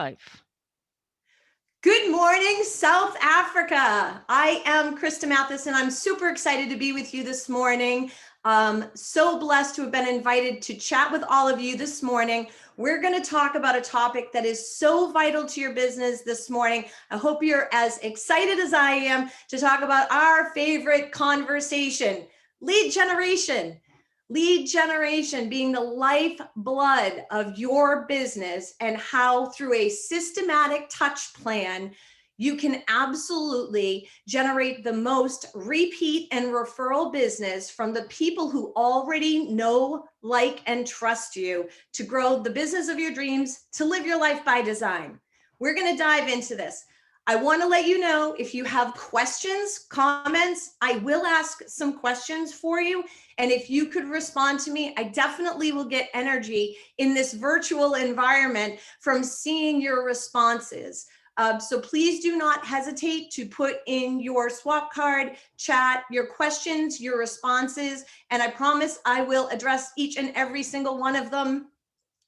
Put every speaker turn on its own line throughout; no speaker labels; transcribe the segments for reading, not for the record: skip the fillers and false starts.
Life.
Good morning, South Africa. I am Christa Matheson. I'm super excited to be with you this morning. So blessed to have been invited to chat with all of you this morning. We're going to talk about a topic that is so vital to your business this morning. I hope you're as excited as I am to talk about our favorite conversation, lead generation. Lead generation being the lifeblood of your business, and how through a systematic touch plan, you can absolutely generate the most repeat and referral business from the people who already know, like, and trust you to grow the business of your dreams, to live your life by design. We're going to dive into this. I want to let you know, if you have questions, comments, I will ask some questions for you. And if you could respond to me, I definitely will get energy in this virtual environment from seeing your responses. So please do not hesitate to put in your swap card, chat, your questions, your responses, and I promise I will address each and every single one of them.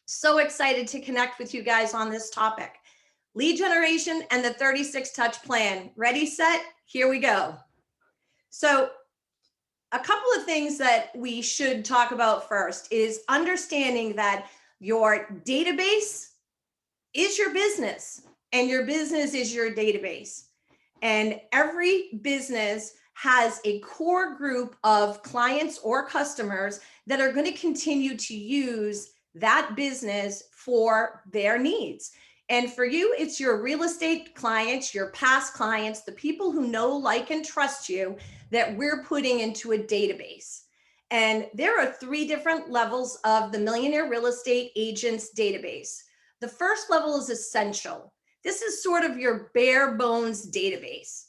So excited to connect with you guys on this topic. Lead generation and the 36 touch plan. Ready, set, here we go. So a couple of things that we should talk about first is understanding that your database is your business and your business is your database. And every business has a core group of clients or customers that are going to continue to use that business for their needs. And for you, it's your real estate clients, your past clients, the people who know, like, and trust you that we're putting into a database. And there are 3 different levels of the Millionaire Real Estate Agents database. The first level is essential. This is sort of your bare bones database.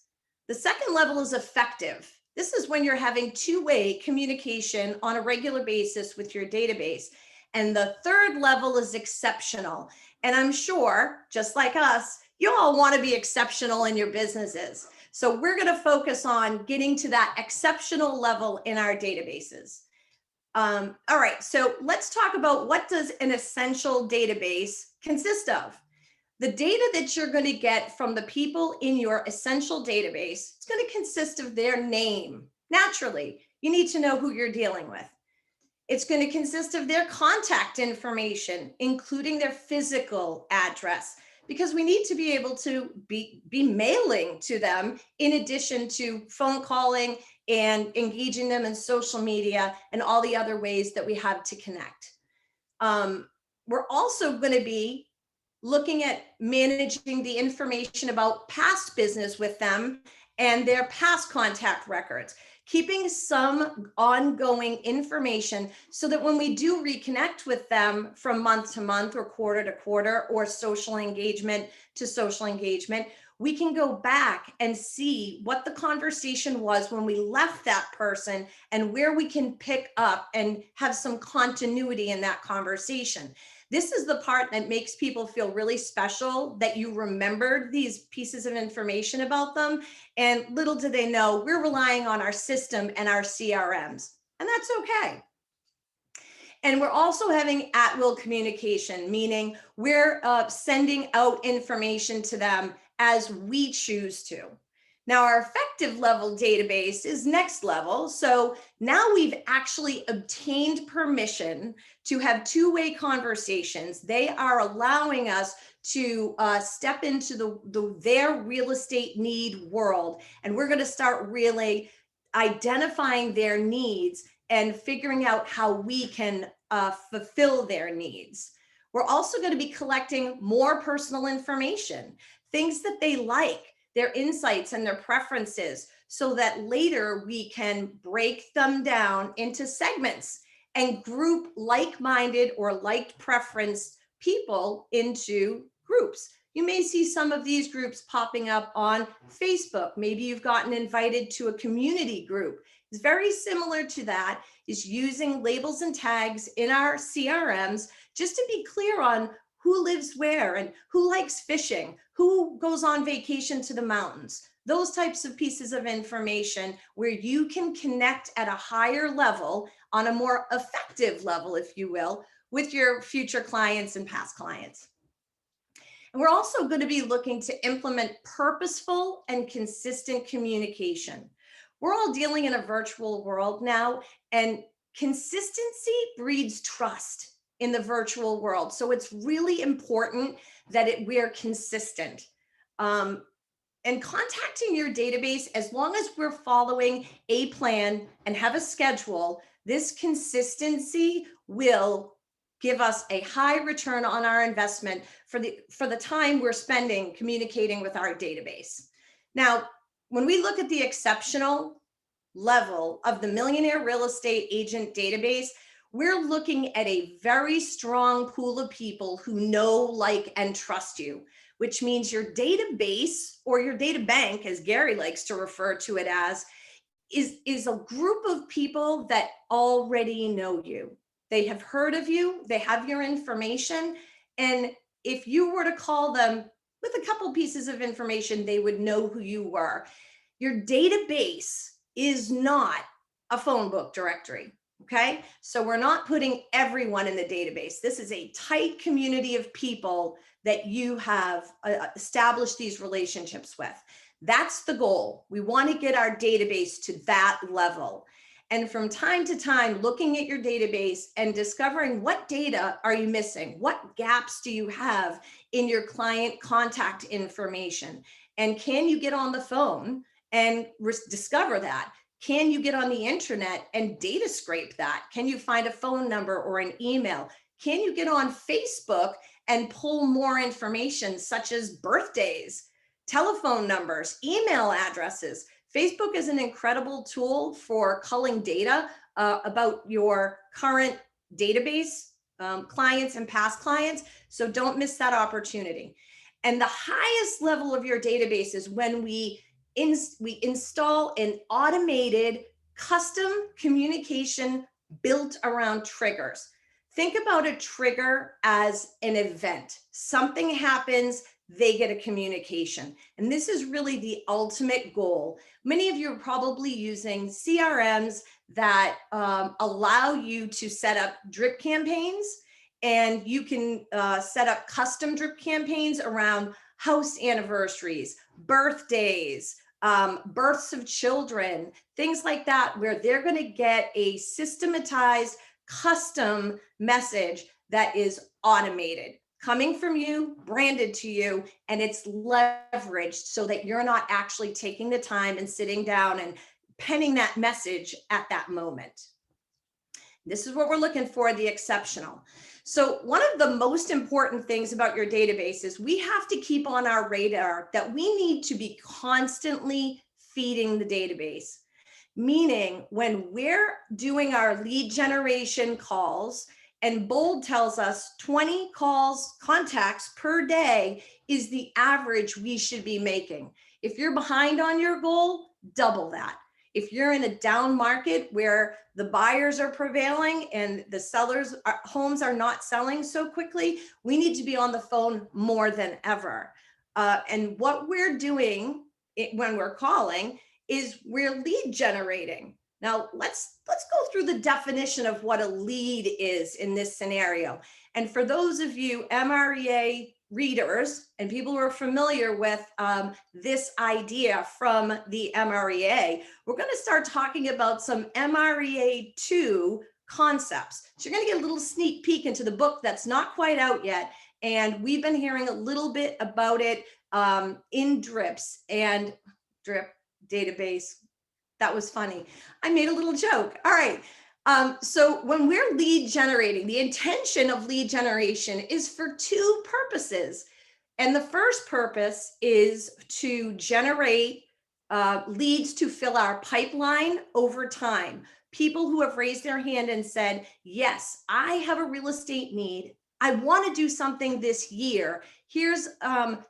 The second level is effective. This is when you're having two-way communication on a regular basis with your database. And the third level is exceptional. And I'm sure, just like us, you all want to be exceptional in your businesses. So we're going to focus on getting to that exceptional level in our databases. All right, so let's talk about, what does an essential database consist of? The data that you're going to get from the people in your essential database, it's going to consist of their name. Naturally, you need to know who you're dealing with. It's going to consist of their contact information, including their physical address, because we need to be able to be mailing to them in addition to phone calling and engaging them in social media and all the other ways that we have to connect. We're also going to be looking at managing the information about past business with them and their past contact records, keeping some ongoing information so that when we do reconnect with them from month to month or quarter to quarter or social engagement to social engagement, we can go back and see what the conversation was when we left that person and where we can pick up and have some continuity in that conversation. This is the part that makes people feel really special, that you remembered these pieces of information about them. And little do they know, we're relying on our system and our CRMs, and that's okay. And we're also having at-will communication, meaning we're sending out information to them as we choose to. Now, our effective level database is next level. So now we've actually obtained permission to have two-way conversations. They are allowing us to step into their real estate need world. And we're going to start really identifying their needs and figuring out how we can fulfill their needs. We're also going to be collecting more personal information, things that they like, their insights and their preferences, so that later we can break them down into segments and group like-minded or like preference people into groups. You may see some of these groups popping up on Facebook. Maybe you've gotten invited to a community group. It's very similar to that, is using labels and tags in our CRMs just to be clear on who lives where and who likes fishing, who goes on vacation to the mountains, those types of pieces of information where you can connect at a higher level, on a more effective level, if you will, with your future clients and past clients. And we're also going to be looking to implement purposeful and consistent communication. We're all dealing in a virtual world now, and consistency breeds trust in the virtual world. So it's really important that we're consistent. And contacting your database, as long as we're following a plan and have a schedule, this consistency will give us a high return on our investment for the time we're spending communicating with our database. Now, when we look at the exceptional level of the Millionaire Real Estate Agent database, we're looking at a very strong pool of people who know, like, and trust you, which means your database, or your data bank, as Gary likes to refer to it as, is a group of people that already know you. They have heard of you, they have your information, and if you were to call them with a couple pieces of information, they would know who you were. Your database is not a phone book directory, okay? So we're not putting everyone in the database. This is a tight community of people that you have established these relationships with. That's the goal. We want to get our database to that level. And from time to time, looking at your database and discovering what data are you missing? What gaps do you have in your client contact information? And can you get on the phone and discover that? Can you get on the internet and data scrape that? Can you find a phone number or an email? Can you get on Facebook and pull more information, such as birthdays, telephone numbers, email addresses? Facebook is an incredible tool for culling data about your current database clients and past clients. So don't miss that opportunity. And the highest level of your database is when we install an automated custom communication built around triggers. Think about a trigger as an event. Something happens, they get a communication. And this is really the ultimate goal. Many of you are probably using CRMs that allow you to set up drip campaigns, and you can set up custom drip campaigns around house anniversaries, birthdays, births of children, things like that, where they're going to get a systematized custom message that is automated, coming from you, branded to you, and it's leveraged so that you're not actually taking the time and sitting down and penning that message at that moment. This is what we're looking for, the exceptional. So one of the most important things about your database is we have to keep on our radar that we need to be constantly feeding the database. Meaning, when we're doing our lead generation calls, and Bold tells us 20 contacts per day is the average we should be making. If you're behind on your goal, double that. If you're in a down market where the buyers are prevailing and the sellers' homes are not selling so quickly, we need to be on the phone more than ever. And what we're doing when we're calling is we're lead generating. Now let's go through the definition of what a lead is in this scenario. And for those of you MREA readers and people who are familiar with this idea from the MREA, we're going to start talking about some MREA 2 concepts. So you're going to get a little sneak peek into the book that's not quite out yet. And we've been hearing a little bit about it in drips and drip database. That was funny. I made a little joke. All right. So when we're lead generating, the intention of lead generation is for two purposes. And the first purpose is to generate leads to fill our pipeline over time. People who have raised their hand and said, yes, I have a real estate need. I want to do something this year. Here's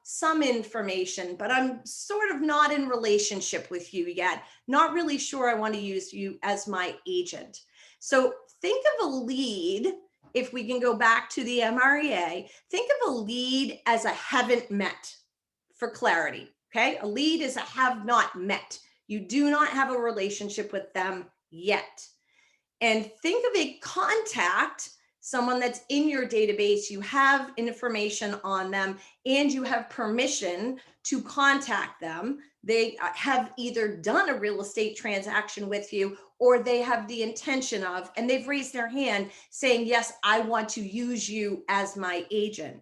some information, but I'm sort of not in relationship with you yet. Not really sure I want to use you as my agent. So think of a lead, if we can go back to the MREA, think of a lead as a haven't met, for clarity, okay? A lead is a have not met. You do not have a relationship with them yet. And think of a contact, someone that's in your database, you have information on them, and you have permission to contact them. They have either done a real estate transaction with you, or they have the intention of, and they've raised their hand saying, yes, I want to use you as my agent.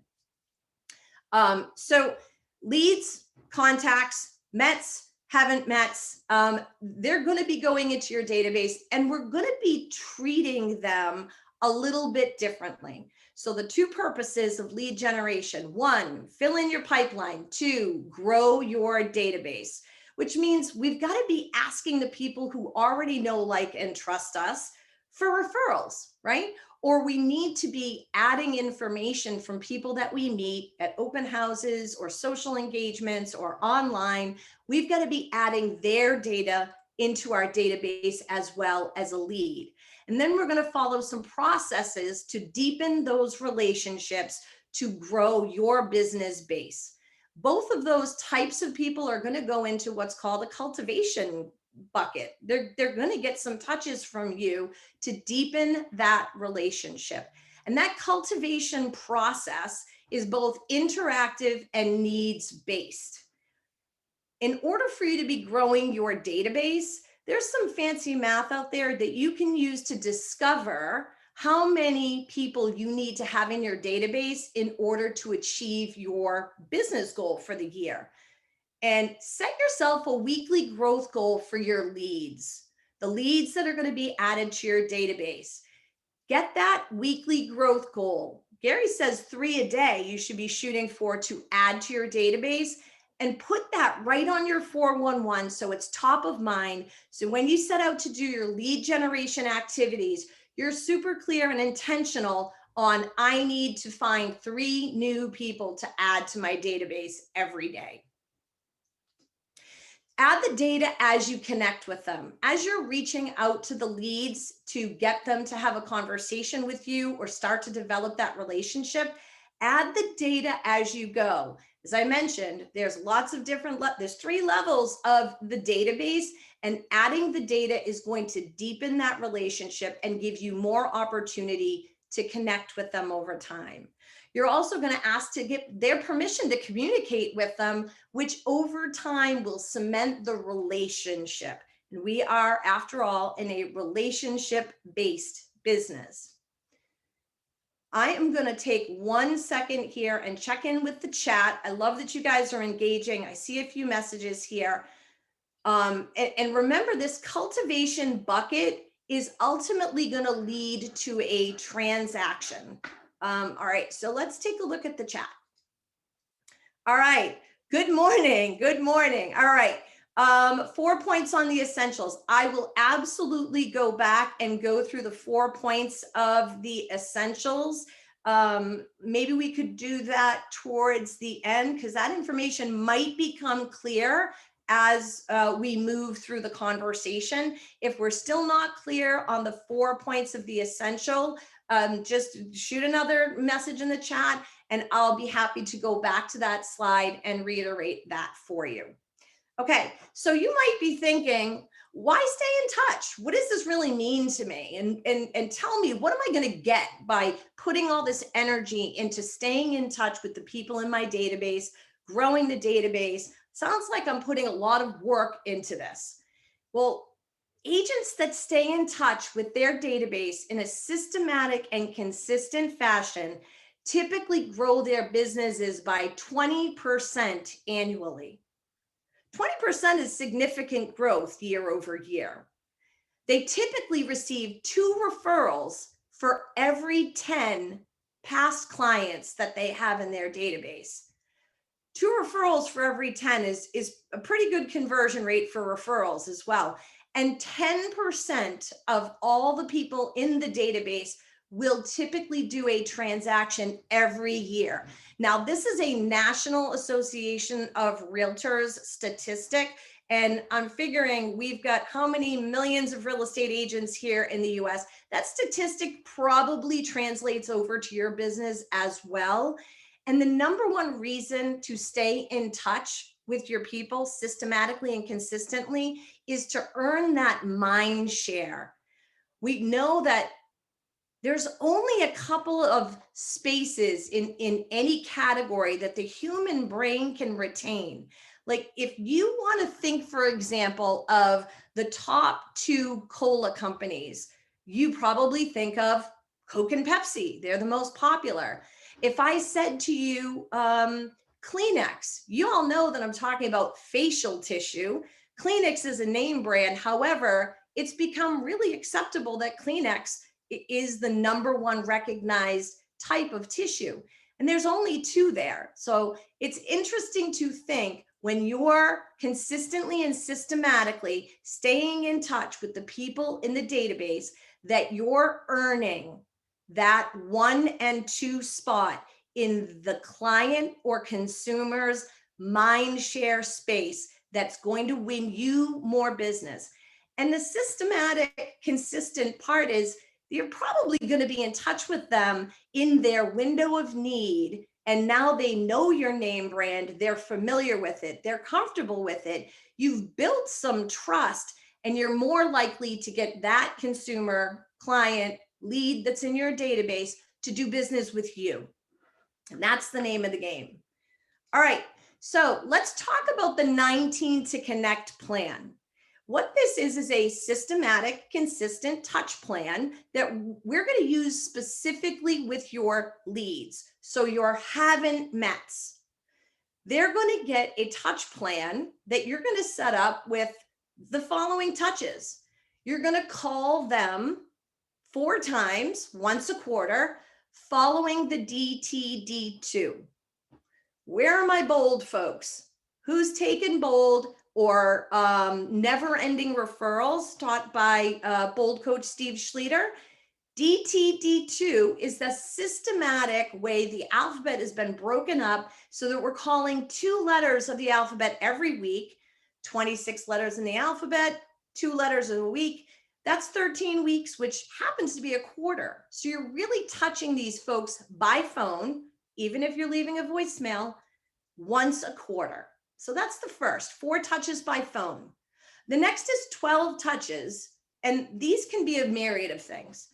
So leads, contacts, Mets, haven't Mets, they're going to be going into your database, and we're going to be treating them a little bit differently. So the two purposes of lead generation: one, fill in your pipeline; two, grow your database, which means we've got to be asking the people who already know, like, and trust us for referrals, right? Or we need to be adding information from people that we meet at open houses or social engagements or online. We've got to be adding their data into our database as well as a lead. And then we're going to follow some processes to deepen those relationships to grow your business base. Both of those types of people are going to go into what's called a cultivation bucket. They're going to get some touches from you to deepen that relationship. And that cultivation process is both interactive and needs-based. In order for you to be growing your database, there's some fancy math out there that you can use to discover how many people you need to have in your database in order to achieve your business goal for the year. And set yourself a weekly growth goal for your leads, the leads that are going to be added to your database. Get that weekly growth goal. Gary says 3 a day you should be shooting for to add to your database, and put that right on your 411 so it's top of mind. So when you set out to do your lead generation activities, you're super clear and intentional on, I need to find 3 new people to add to my database every day. Add the data as you connect with them. As you're reaching out to the leads to get them to have a conversation with you or start to develop that relationship, add the data as you go. As I mentioned, there's lots of different, there's 3 levels of the database, and adding the data is going to deepen that relationship and give you more opportunity to connect with them over time. You're also going to ask to get their permission to communicate with them, which over time will cement the relationship. And we are, after all, in a relationship-based business. I am going to take 1 second here and check in with the chat. I love that you guys are engaging. I see a few messages here. And remember, this cultivation bucket is ultimately going to lead to a transaction. All right, so let's take a look at the chat. All right, good morning, good morning. All right, 4 points on the essentials. I will absolutely go back and go through the 4 points of the essentials. Maybe we could do that towards the end, because that information might become clear as we move through the conversation. If we're still not clear on the 4 points of the essential, just shoot another message in the chat and I'll be happy to go back to that slide and reiterate that for you. Okay, so you might be thinking, why stay in touch? What does this really mean to me? And tell me, what am I going to get by putting all this energy into staying in touch with the people in my database, growing the database? Sounds like I'm putting a lot of work into this. Well, agents that stay in touch with their database in a systematic and consistent fashion typically grow their businesses by 20% annually. 20% is significant growth year over year. They typically receive 2 referrals for every 10 past clients that they have in their database. 2 referrals for every 10 is a pretty good conversion rate for referrals as well. And 10% of all the people in the database will typically do a transaction every year. Now, this is a National Association of Realtors statistic, and I'm figuring we've got how many millions of real estate agents here in the US. That statistic probably translates over to your business as well. And the number one reason to stay in touch with your people systematically and consistently is to earn that mind share. We know that there's only a couple of spaces in any category that the human brain can retain. Like if you want to think, for example, of the top 2 cola companies, you probably think of Coke and Pepsi. They're the most popular. If I said to you, Kleenex, you all know that I'm talking about facial tissue. Kleenex is a name brand. However, it's become really acceptable that Kleenex is the #1 recognized type of tissue. And there's only 2 there. So it's interesting to think when you're consistently and systematically staying in touch with the people in the database that you're earning that 1 and 2 spot in the client or consumer's mind share space that's going to win you more business. And the systematic, consistent part is you're probably going to be in touch with them in their window of need. And now they know your name brand, they're familiar with it, they're comfortable with it. You've built some trust, and you're more likely to get that consumer, client, lead that's in your database to do business with you. And that's the name of the game. All right, so let's talk about the 19 to Connect plan. What this is a systematic, consistent touch plan that we're going to use specifically with your leads. So your haven't mets. They're going to get a touch plan that you're going to set up with the following touches. You're going to call them 4 times, once a quarter, following the DTD2. Where are my bold folks? Who's taken bold or never-ending referrals taught by bold coach Steve Schlueter? DTD2 is the systematic way the alphabet has been broken up so that we're calling 2 letters of the alphabet every week, 26 letters in the alphabet, 2 letters a week. That's 13 weeks, which happens to be a quarter. So you're really touching these folks by phone, even if you're leaving a voicemail, once a quarter. So that's the first, 4 touches by phone. The next is 12 touches, and these can be a myriad of things.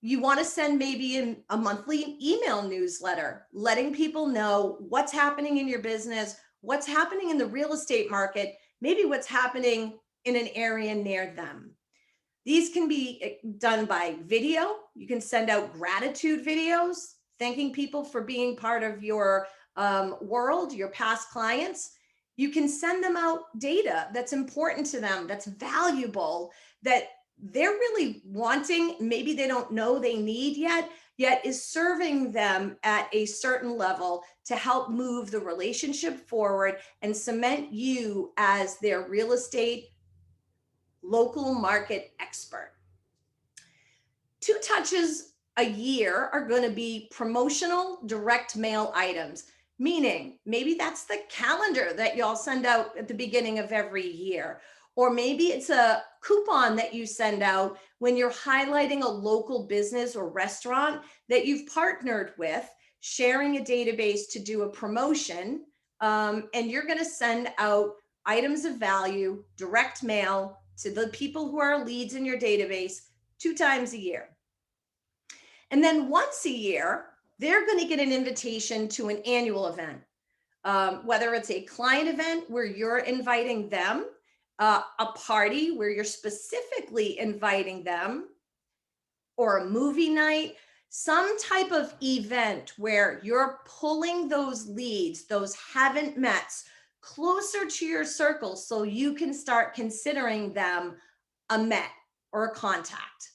You want to send maybe a monthly email newsletter, letting people know what's happening in your business, what's happening in the real estate market, maybe what's happening in an area near them. These can be done by video. You can send out gratitude videos, thanking people for being part of your world, your past clients. You can send them out data that's important to them, that's valuable, that they're really wanting, maybe they don't know they need yet is serving them at a certain level to help move the relationship forward and cement you as their real estate local market expert. 2 touches a year are going to be promotional direct mail items, meaning maybe that's the calendar that y'all send out at the beginning of every year. Or maybe it's a coupon that you send out when you're highlighting a local business or restaurant that you've partnered with, sharing a database to do a promotion, and you're going to send out items of value, direct mail to the people who are leads in your database 2 times a year. And then once a year, they're going to get an invitation to an annual event, whether it's a client event where you're inviting them, a party where you're specifically inviting them, or a movie night, some type of event where you're pulling those leads, those haven't mets, closer to your circle so you can start considering them a met or a contact.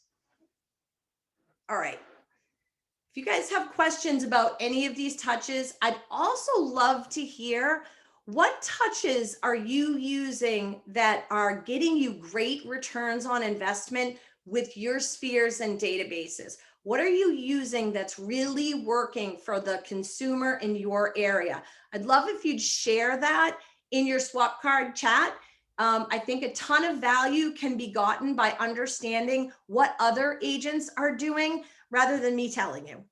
All right. If you guys have questions about any of these touches, I'd also love to hear what touches are you using that are getting you great returns on investment with your spheres and databases. What are you using that's really working for the consumer in your area? I'd love if you'd share that in your swap card chat. I think a ton of value can be gotten by understanding what other agents are doing rather than me telling you.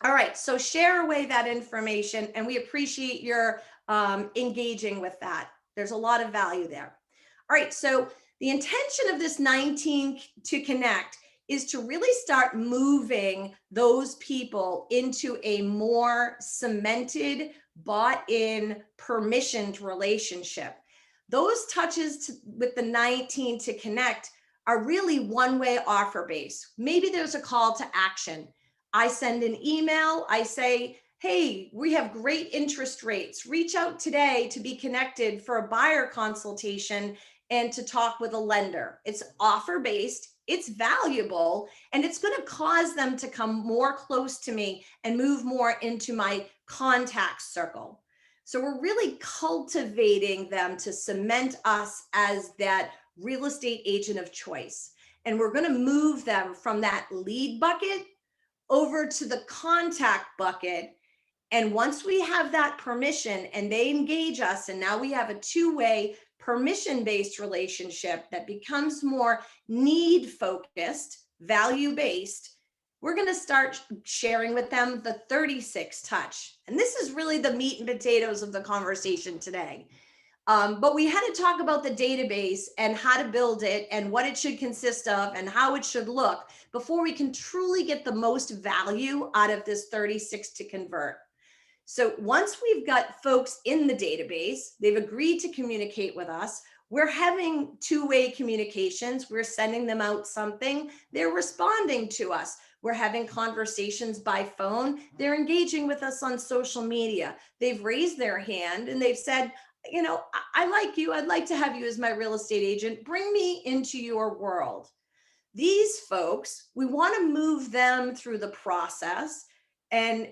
All right, so share away that information, and we appreciate your engaging with that. There's a lot of value there. All right, so the intention of this 19 to Connect is to really start moving those people into a more cemented, bought in, permissioned relationship. Those touches with the 19 to connect are really one-way offer based. Maybe there's a call to action. I send an email, I say, hey, we have great interest rates. Reach out today to be connected for a buyer consultation and to talk with a lender. It's offer based, it's valuable, and it's going to cause them to come more close to me and move more into my contact circle. So we're really cultivating them to cement us as that real estate agent of choice. And we're going to move them from that lead bucket over to the contact bucket. And once we have that permission and they engage us, and now we have a two-way permission-based relationship that becomes more need-focused, value-based, we're going to start sharing with them the 36 touch. And this is really the meat and potatoes of the conversation today. But we had to talk about the database and how to build it and what it should consist of and how it should look before we can truly get the most value out of this 36 to convert. So once we've got folks in the database, they've agreed to communicate with us, we're having two-way communications, we're sending them out something, they're responding to us. We're having conversations by phone, they're engaging with us on social media. They've raised their hand and they've said, you know, I like you, I'd like to have you as my real estate agent, bring me into your world. These folks, we want to move them through the process. And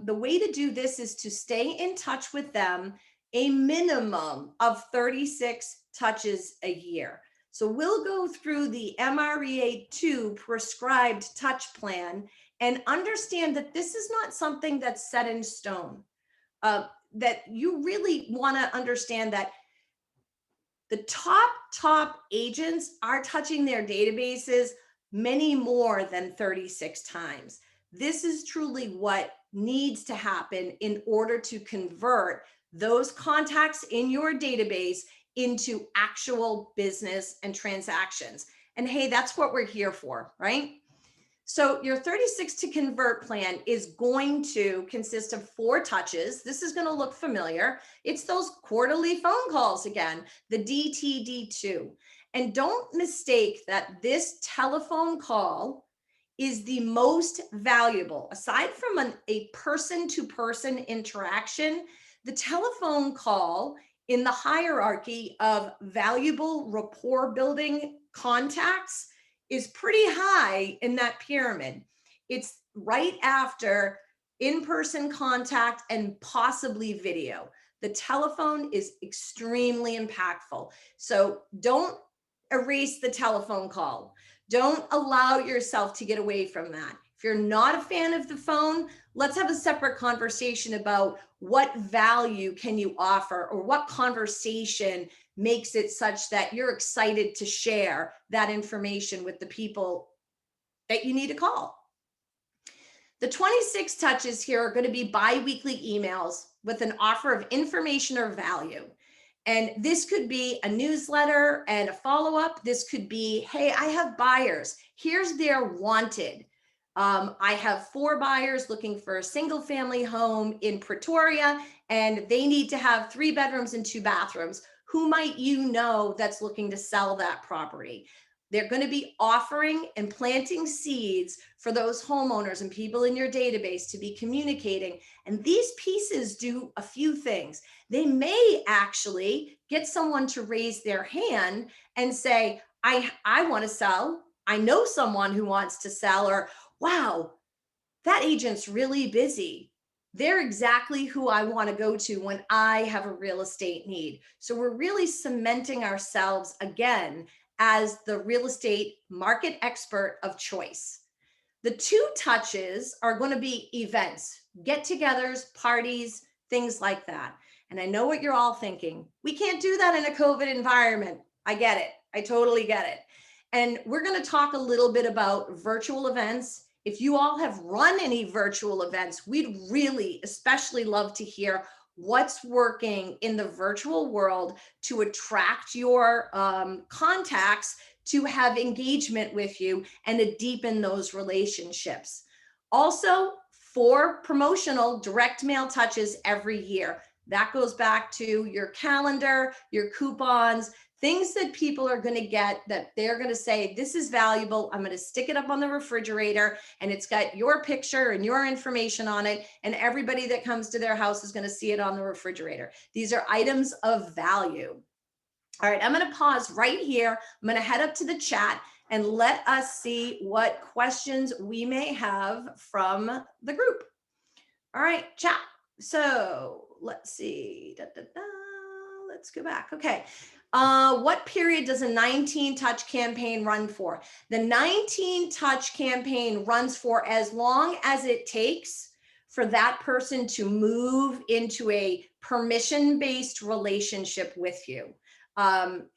the way to do this is to stay in touch with them a minimum of 36 touches a year. So we'll go through the MREA 2 prescribed touch plan and understand that this is not something that's set in stone. That you really want to understand that the top agents are touching their databases many more than 36 times. This is truly what needs to happen in order to convert those contacts in your database into actual business and transactions. And hey, that's what we're here for, right? So your 36 to convert plan is going to consist of 4 touches. This is going to look familiar. It's those quarterly phone calls again, the DTD2. And don't mistake that this telephone call is the most valuable. Aside from a person-to-person interaction, the telephone call in the hierarchy of valuable rapport building contacts is pretty high in that pyramid. It's right after in-person contact and possibly video. The telephone is extremely impactful. So don't erase the telephone call. Don't allow yourself to get away from that. If you're not a fan of the phone, let's have a separate conversation about what value can you offer or what conversation makes it such that you're excited to share that information with the people that you need to call. The 26 touches here are going to be bi-weekly emails with an offer of information or value. And this could be a newsletter and a follow-up. This could be, hey, I have buyers. Here's their wanted. I have 4 buyers looking for a single family home in Pretoria, and they need to have 3 bedrooms and 2 bathrooms. Who might you know that's looking to sell that property? They're going to be offering and planting seeds for those homeowners and people in your database to be communicating. And these pieces do a few things. They may actually get someone to raise their hand and say, I want to sell. I know someone who wants to sell, or wow, that agent's really busy. They're exactly who I want to go to when I have a real estate need. So we're really cementing ourselves again as the real estate market expert of choice. The 2 touches are going to be events, get-togethers, parties, things like that. And I know what you're all thinking. We can't do that in a COVID environment. I get it. I totally get it. And we're going to talk a little bit about virtual events. If you all have run any virtual events, we'd really especially love to hear what's working in the virtual world to attract your contacts to have engagement with you and to deepen those relationships. Also, 4 promotional direct mail touches every year. That goes back to your calendar, your coupons, things that people are going to get that they're going to say, this is valuable. I'm going to stick it up on the refrigerator, and it's got your picture and your information on it. And everybody that comes to their house is going to see it on the refrigerator. These are items of value. All right, I'm going to pause right here. I'm going to head up to the chat and let us see what questions we may have from the group. All right, chat. So let's see. Let's go back. Okay. What period does a 19 touch campaign run for? The 19 touch campaign runs for as long as it takes for that person to move into a permission-based relationship with you.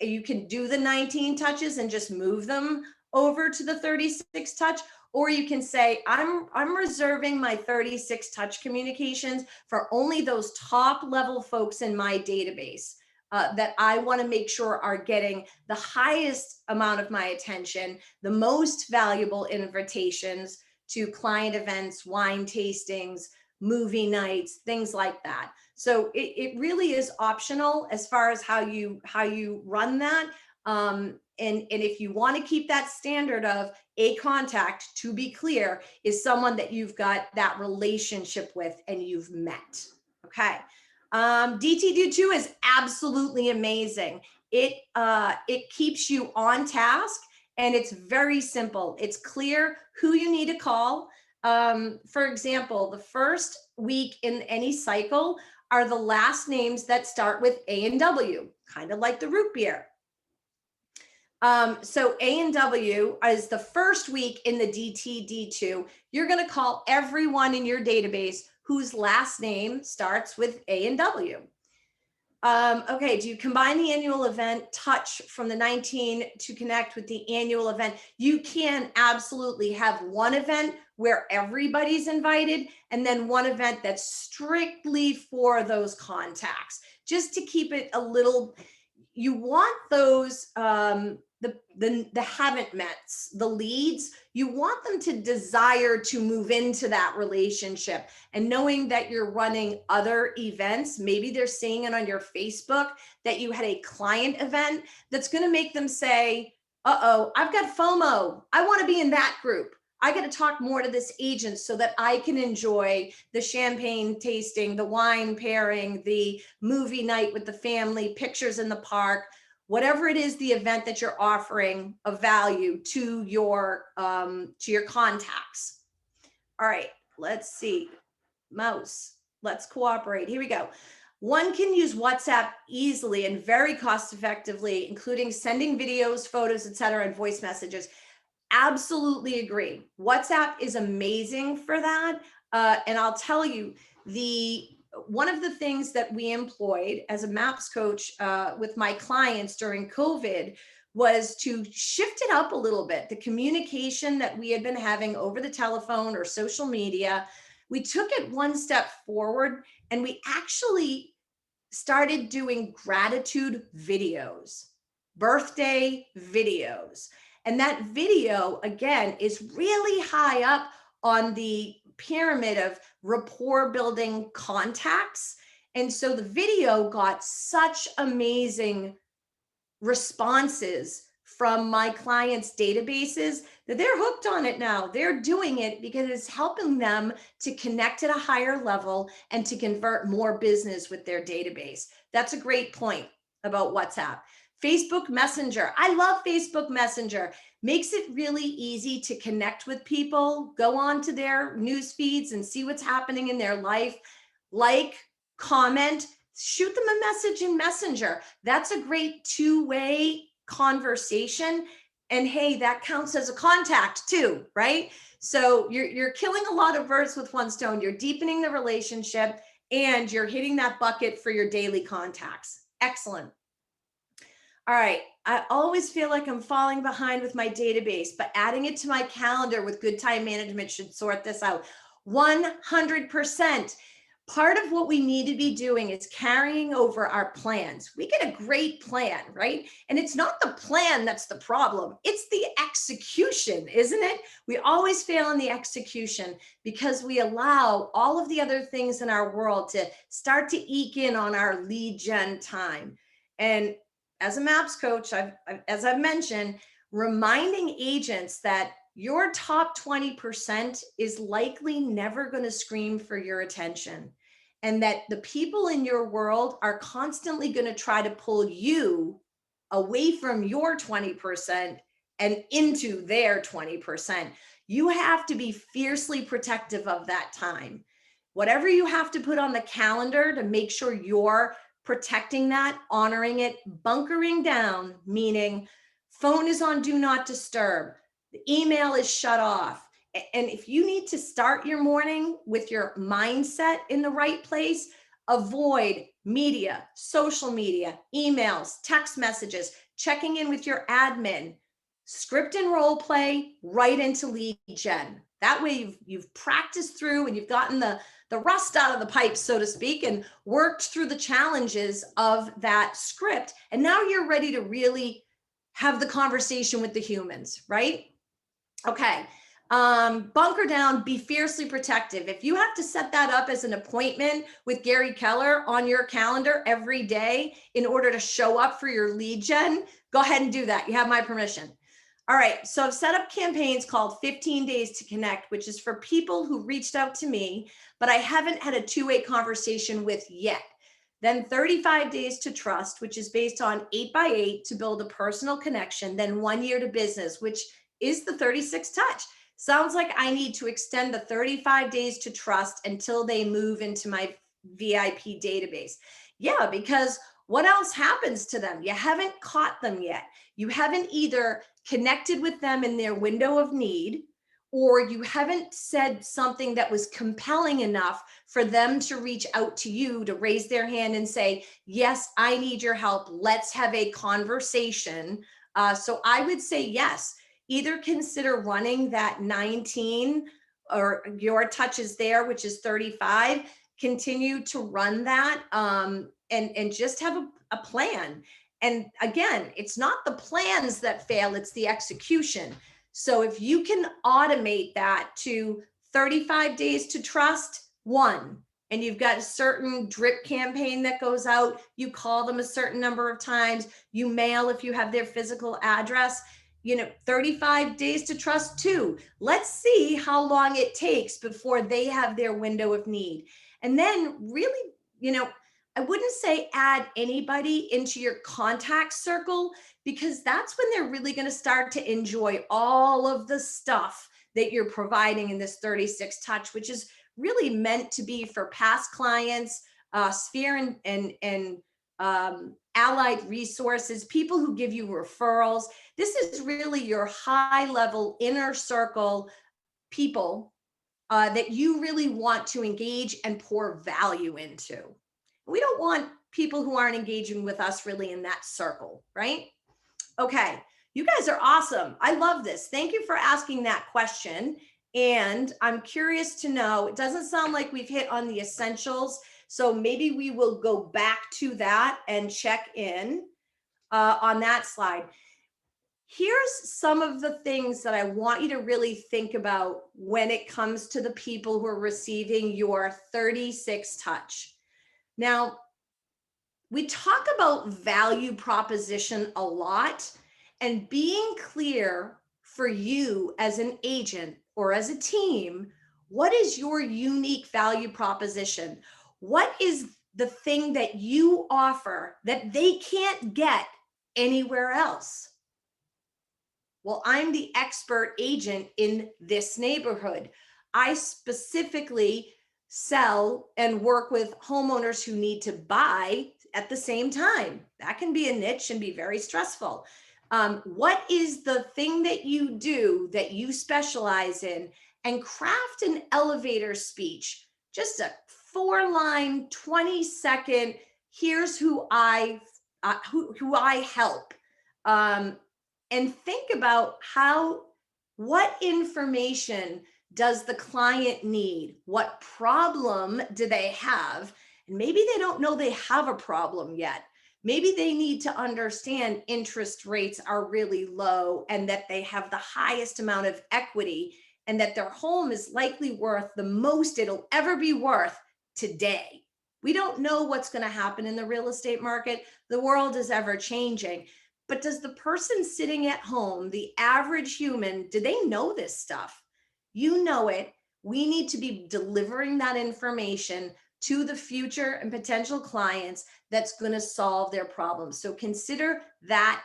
You can do the 19 touches and just move them over to the 36 touch, or you can say, I'm reserving my 36 touch communications for only those top level folks in my database that I want to make sure are getting the highest amount of my attention, the most valuable invitations to client events, wine tastings, movie nights, things like that. So it really is optional as far as how you run that. And if you want to keep that standard of a contact, to be clear, is someone that you've got that relationship with and you've met. Okay. DT2 is absolutely amazing. It keeps you on task, and it's very simple. It's clear who you need to call. For example, the first week in any cycle are the last names that start with A and W, kind of like the root beer. So A and W is the first week in the DTD2. You're going to call everyone in your database whose last name starts with A and W. Okay, do you combine the annual event touch from the 19 to connect with the annual event? You can absolutely have one event where everybody's invited, and then one event that's strictly for those contacts, just to keep it a little. You want those the haven't mets, the leads, you want them to desire to move into that relationship, and knowing that you're running other events, maybe they're seeing it on your Facebook that you had a client event, that's going to make them say, uh-oh, I've got FOMO. I want to be in that group. I got to talk more to this agent so that I can enjoy the champagne tasting, the wine pairing, the movie night with the family, pictures in the park, whatever it is, the event that you're offering of value to your contacts. All right, let's see. Mouse, let's cooperate. Here we go. One can use WhatsApp easily and very cost effectively, including sending videos, photos, etc., and voice messages. Absolutely agree. WhatsApp is amazing for that. And I'll tell you, one of the things that we employed as a MAPS coach with my clients during COVID was to shift it up a little bit. The communication that we had been having over the telephone or social media, we took it one step forward, and we actually started doing gratitude videos, birthday videos. And that video, again, is really high up on the pyramid of rapport building contacts. And so the video got such amazing responses from my clients' databases that they're hooked on it now. They're doing it because it's helping them to connect at a higher level and to convert more business with their database. That's a great point about WhatsApp. Facebook Messenger. I love Facebook Messenger. Makes it really easy to connect with people, go on to their news feeds and see what's happening in their life, like, comment, shoot them a message in Messenger. That's a great two-way conversation. And hey, that counts as a contact too, right? So you're killing a lot of birds with one stone. You're deepening the relationship and you're hitting that bucket for your daily contacts. Excellent. All right, I always feel like I'm falling behind with my database, but adding it to my calendar with good time management should sort this out. 100%. part of what we need to be doing is carrying over our plans. We get a great plan, right? And it's not the plan that's the problem. It's the execution, isn't it? We always fail in the execution because we allow all of the other things in our world to start to eke in on our lead gen time. And as a MAPS coach, as I've mentioned, reminding agents that your top 20% is likely never going to scream for your attention, and that the people in your world are constantly going to try to pull you away from your 20% and into their 20%. You have to be fiercely protective of that time. Whatever you have to put on the calendar to make sure you're protecting that, honoring it, bunkering down, meaning phone is on do not disturb, the email is shut off. And if you need to start your morning with your mindset in the right place, avoid media, social media, emails, text messages, checking in with your admin, script and role play right into lead gen. That way you've practiced through and you've gotten the rust out of the pipe, so to speak, and worked through the challenges of that script. And now you're ready to really have the conversation with the humans, right? Okay. Bunker down, be fiercely protective. If you have to set that up as an appointment with Gary Keller on your calendar every day in order to show up for your lead gen, go ahead and do that. You have my permission. All right. So I've set up campaigns called 15 Days to Connect, which is for people who reached out to me, but I haven't had a two-way conversation with yet. Then 35 Days to Trust, which is based on 8x8 to build a personal connection. Then 1 year to business, which is the 36 touch. Sounds like I need to extend the 35 Days to Trust until they move into my VIP database. Yeah, because what else happens to them? You haven't caught them yet. You haven't either connected with them in their window of need, or you haven't said something that was compelling enough for them to reach out to you, to raise their hand and say, yes, I need your help. Let's have a conversation. So I would say yes. Either consider running that 19 or your touch is there, which is 35, continue to run that and just have a plan. And again, it's not the plans that fail, it's the execution. So if you can automate that to 35 Days to Trust, 1, and you've got a certain drip campaign that goes out, you call them a certain number of times, you mail if you have their physical address, 35 Days to Trust 2. Let's see how long it takes before they have their window of need. And then really, I wouldn't say add anybody into your contact circle, because that's when they're really going to start to enjoy all of the stuff that you're providing in this 36 touch, which is really meant to be for past clients, sphere and allied resources, people who give you referrals. This is really your high level inner circle people that you really want to engage and pour value into. We don't want people who aren't engaging with us really in that circle, right? Okay, you guys are awesome. I love this. Thank you for asking that question. And I'm curious to know, it doesn't sound like we've hit on the essentials. So maybe we will go back to that and check in on that slide. Here's some of the things that I want you to really think about when it comes to the people who are receiving your 36 touch. Now, we talk about value proposition a lot, and being clear for you as an agent or as a team, what is your unique value proposition? What is the thing that you offer that they can't get anywhere else? Well, I'm the expert agent in this neighborhood. I specifically sell and work with homeowners who need to buy at the same time. That can be a niche and be very stressful. What is the thing that you do that you specialize in? And craft an elevator speech, just a 4-line, 20-second, here's who I help. And think about what information does the client need? What problem do they have? And maybe they don't know they have a problem yet. Maybe they need to understand interest rates are really low and that they have the highest amount of equity and that their home is likely worth the most it'll ever be worth today. We don't know what's going to happen in the real estate market. The world is ever changing. But does the person sitting at home, the average human, do they know this stuff? You know it. We need to be delivering that information to the future and potential clients that's going to solve their problems. So consider that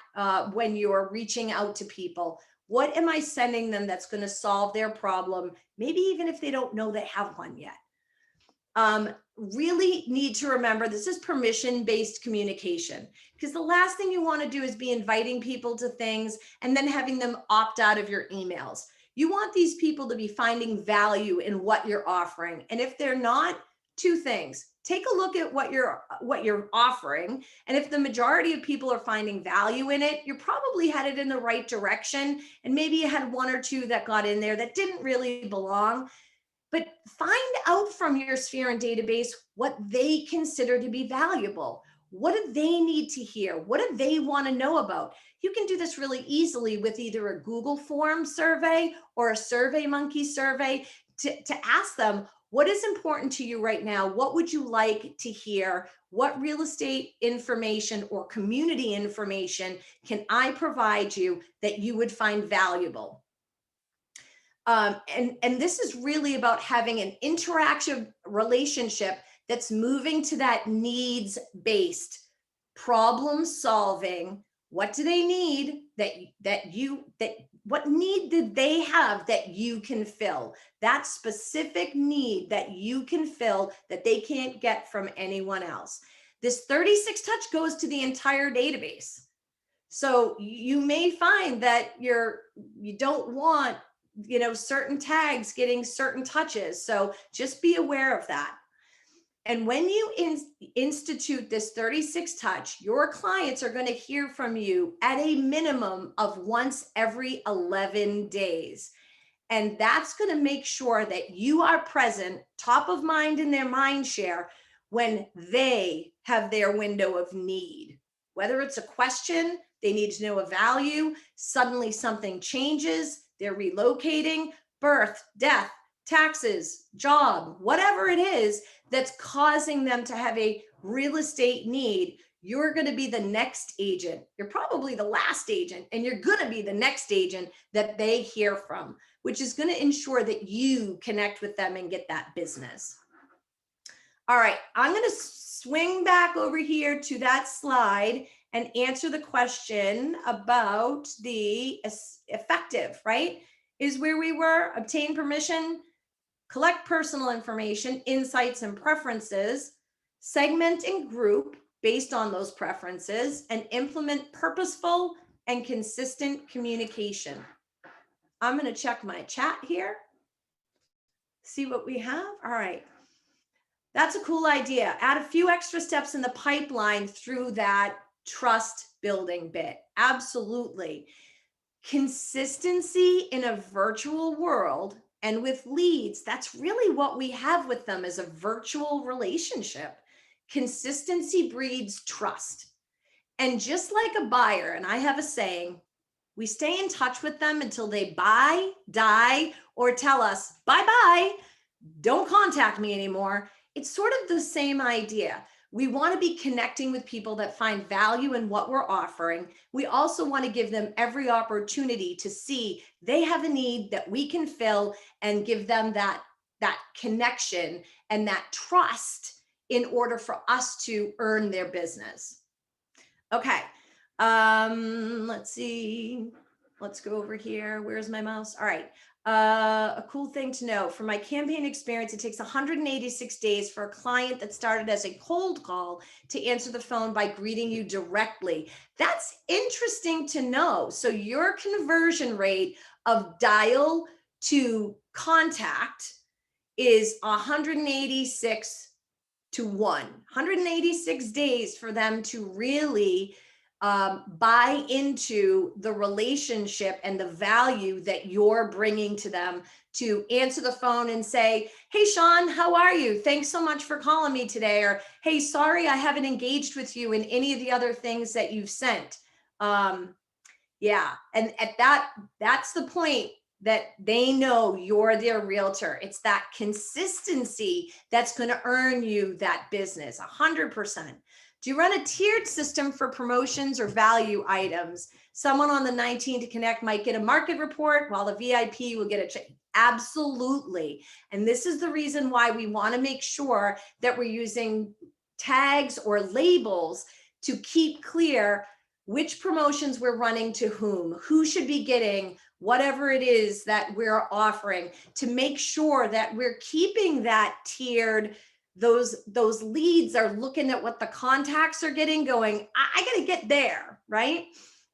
when you're reaching out to people. What am I sending them that's going to solve their problem? Maybe even if they don't know they have one yet. Really need to remember this is permission-based communication, because the last thing you want to do is be inviting people to things and then having them opt out of your emails. You want these people to be finding value in what you're offering. And if they're not, two things. Take a look at what you're offering. And if the majority of people are finding value in it, you're probably headed in the right direction. And maybe you had one or two that got in there that didn't really belong. But find out from your sphere and database what they consider to be valuable. What do they need to hear? What do they want to know about? You can do this really easily with either a Google form survey or a SurveyMonkey survey to ask them, what is important to you right now? What would you like to hear? What real estate information or community information can I provide you that you would find valuable? And this is really about having an interactive relationship that's moving to that needs-based problem solving. What do they need what need did they have that you can fill? That specific need that you can fill that they can't get from anyone else. This 36 touch goes to the entire database. So you may find that you don't want, certain tags getting certain touches. So just be aware of that. And when you institute this 36 touch, your clients are going to hear from you at a minimum of once every 11 days. And that's going to make sure that you are present, top of mind in their mind share when they have their window of need. Whether it's a question, they need to know a value, suddenly something changes, they're relocating, birth, death, taxes, job, whatever it is that's causing them to have a real estate need, you're going to be the next agent. You're probably the last agent, and you're going to be the next agent that they hear from, which is going to ensure that you connect with them and get that business. All right, I'm going to swing back over here to that slide and answer the question about the effective, right? Is where we were. Obtain permission, collect personal information, insights, and preferences, segment and group based on those preferences, and implement purposeful and consistent communication. I'm going to check my chat here, see what we have. All right. That's a cool idea. Add a few extra steps in the pipeline through that trust building bit. Absolutely. Consistency in a virtual world and with leads, that's really what we have with them, is a virtual relationship. Consistency breeds trust. And just like a buyer, and I have a saying, we stay in touch with them until they buy, die, or tell us, bye-bye, don't contact me anymore. It's sort of the same idea. We want to be connecting with people that find value in what we're offering. We also want to give them every opportunity to see they have a need that we can fill and give them that connection and that trust in order for us to earn their business. Okay, let's see. Let's go over here. Where's my mouse? All right. A cool thing to know from my campaign experience, it takes 186 days for a client that started as a cold call to answer the phone by greeting you directly. That's interesting to know. So your conversion rate of dial to contact is 186 to 1, 186 days for them to really buy into the relationship and the value that you're bringing to them, to answer the phone and say, hey, Sean, how are you? Thanks so much for calling me today. Or, hey, sorry, I haven't engaged with you in any of the other things that you've sent. Yeah, and at that's the point that they know you're their realtor. It's that consistency that's going to earn you that business, 100%. Do you run a tiered system for promotions or value items? Someone on the 19 to connect might get a market report while the VIP will get a check. Absolutely. And this is the reason why we want to make sure that we're using tags or labels to keep clear which promotions we're running to who should be getting whatever it is that we're offering, to make sure that we're keeping that tiered. Those leads are looking at what the contacts are getting, going, I got to get there, right?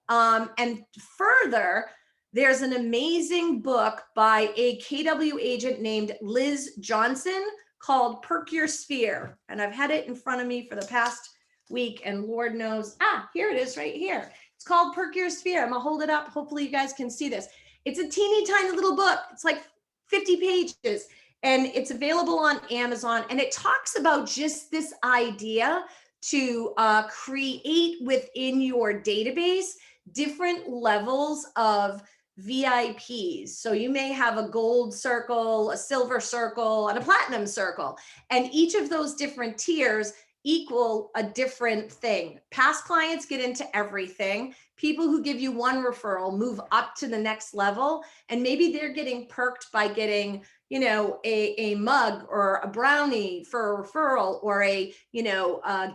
And further, there's an amazing book by a KW agent named Liz Johnson called Perk Your Sphere. And I've had it in front of me for the past week, and Lord knows, here it is right here. It's called Perk Your Sphere. I'm gonna hold it up. Hopefully you guys can see this. It's a teeny tiny little book. It's like 50 pages. And it's available on Amazon. And it talks about just this idea to create within your database different levels of VIPs. So you may have a gold circle, a silver circle, and a platinum circle. And each of those different tiers equal a different thing. Past clients get into everything. People who give you one referral move up to the next level. And maybe they're getting perked by getting, a mug or a brownie for a referral, or a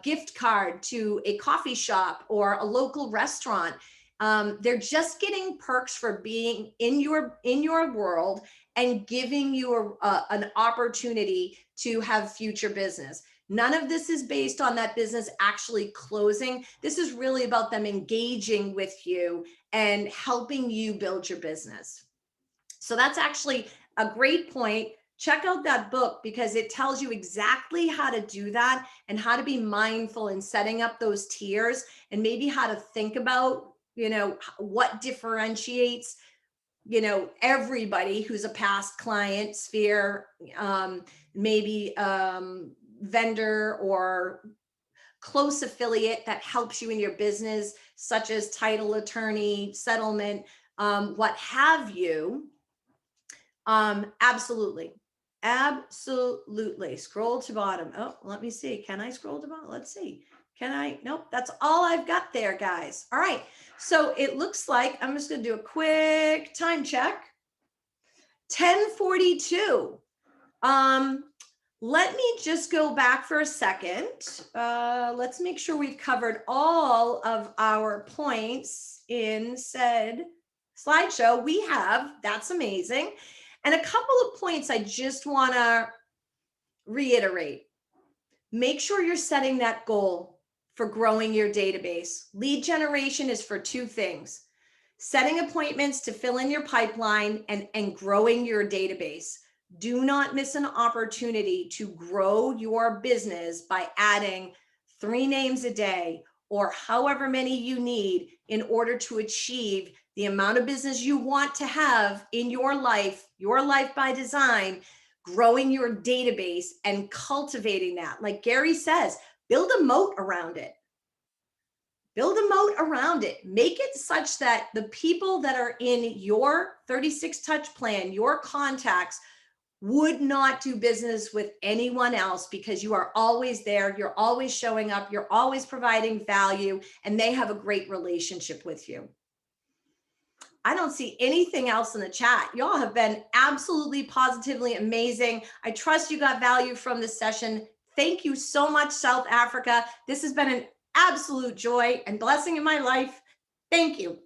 gift card to a coffee shop or a local restaurant. They're just getting perks for being in your world and giving you an opportunity to have future business. None of this is based on that business actually closing. This is really about them engaging with you and helping you build your business. So that's actually a great point. Check out that book, because it tells you exactly how to do that and how to be mindful in setting up those tiers, and maybe how to think about, what differentiates, everybody who's a past client, sphere, maybe vendor or close affiliate that helps you in your business, such as title attorney, settlement, what have you. Absolutely. Scroll to bottom. Oh, let me see. Can I scroll to bottom? Let's see. Can I? Nope. That's all I've got there, guys. All right. So it looks like I'm just going to do a quick time check. 10:42. Let me just go back for a second. Let's make sure we've covered all of our points in said slideshow. We have. That's amazing. And a couple of points I just want to reiterate. Make sure you're setting that goal for growing your database. Lead generation is for two things: setting appointments to fill in your pipeline and growing your database. Do not miss an opportunity to grow your business by adding 3 names a day or however many you need in order to achieve the amount of business you want to have in your life by design. Growing your database and cultivating that. Like Gary says, build a moat around it. Build a moat around it. Make it such that the people that are in your 36 touch plan, your contacts, would not do business with anyone else, because you are always there. You're always showing up. You're always providing value, and they have a great relationship with you. I don't see anything else in the chat. Y'all have been absolutely positively amazing. I trust you got value from this session. Thank you so much, South Africa. This has been an absolute joy and blessing in my life. Thank you.